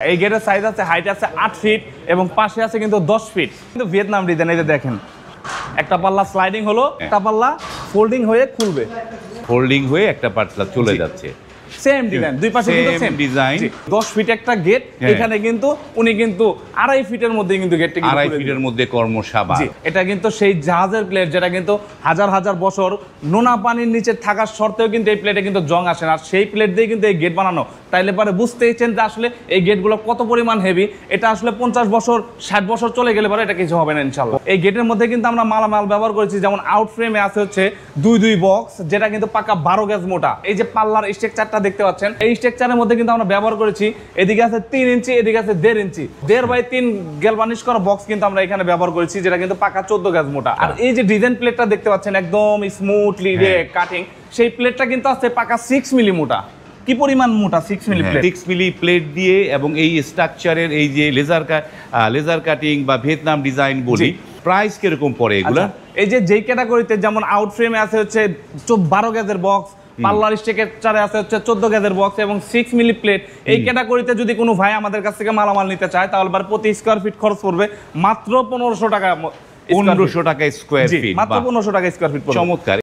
এই গেটের সাইজ আছে, হাইট আছে 8 ফিট এবং পাশে আছে কিন্তু 10 ফিট। কিন্তু ভিয়েতনাম ডিজাইন, এই যে দেখেন একটা পাল্লা স্লাইডিং হলো, একটা পাল্লা ফোল্ডিং হয়ে খুলবে, ফোল্ডিং হয়ে একটা পাল্লা চলে যাচ্ছে। সেম ডিজাইন, দুই পাশে কিন্তু সেম ডিজাইন। 10 ফিট একটা গেট, এখানে কিন্তু উনি কিন্তু 2.5 ফিটের মধ্যে কিন্তু গেটটা কিন্তু 2.5 ফিটের মধ্যে কর্মশালা। এটা কিন্তু সেই জাহাজের প্লেট, যেটা কিন্তু হাজার হাজার বছর নোনা পানির নিচে থাকার সত্ত্বেও কিন্তু এই প্লেটে কিন্তু জং আসে না। আর সেই প্লেট দিয়ে কিন্তু এই গেট বানানো, তাইলে পরে বুঝতেইছেন যে আসলে এই গেটগুলো কত পরিমাণ হেভি। এটা আসলে 50 বছর 60 বছর চলে গেলে পরে এটা কিছু হবে না ইনশাআল্লাহ। এই গেটের মধ্যে কিন্তু আমরা মালামাল ব্যবহার করেছি, যেমন আউট ফ্রেমে আছে হচ্ছে দুই বক্স, যেটা কিন্তু পাকা 12 গজ মোটা। এই যে পাল্লার স্ট্রাকচারটা দেখতে পাচ্ছেন, এই স্ট্রাকচারের মধ্যে কিন্তু আমরা ব্যবহার করেছি, এদিকে আছে 3 ইঞ্চি, এদিকে আছে 1.5 ইঞ্চি, 1.5 বাই 3 গ্যালভানিশ করা বক্স কিন্তু আমরা এখানে ব্যবহার করেছি, যেটা কিন্তু পাকা 14 গজ মোটা। আর এই যে ডিজাইন প্লেটটা দেখতে পাচ্ছেন একদম স্মুথলি কাটিং, সেই প্লেটটা কিন্তু আছে পাকা 6 মিলি মোটা। কি পরিমাণ মোটা 6 মিলি প্লেট, 6 মিলি প্লেট দিয়ে, এবং এই স্ট্রাকচারের এই যে লেজার কাটিং বা ভিয়েতনাম ডিজাইন বলি, প্রাইস কিরকম পড়ে এগুলা? এই যে যেই ক্যাটাগরিতে যেমন আউট ফ্রেমে আছে হচ্ছে 12 গজের বক্স, পাল্লার স্ট্রাকচারে আছে হচ্ছে 14 গজের বক্স এবং 6 মিলি প্লেট, এই ক্যাটাগরিতে যদি কোনো ভাই আমাদের কাছ থেকে মালামাল নিতে চায়, তাহলে প্রতি স্কয়ার ফিট খরচ পড়বে মাত্র 1500 টাকা। 1500 টাকা স্কয়ার ফিট, মাত্র 1500 টাকা স্কয়ার ফিট। চমৎকার।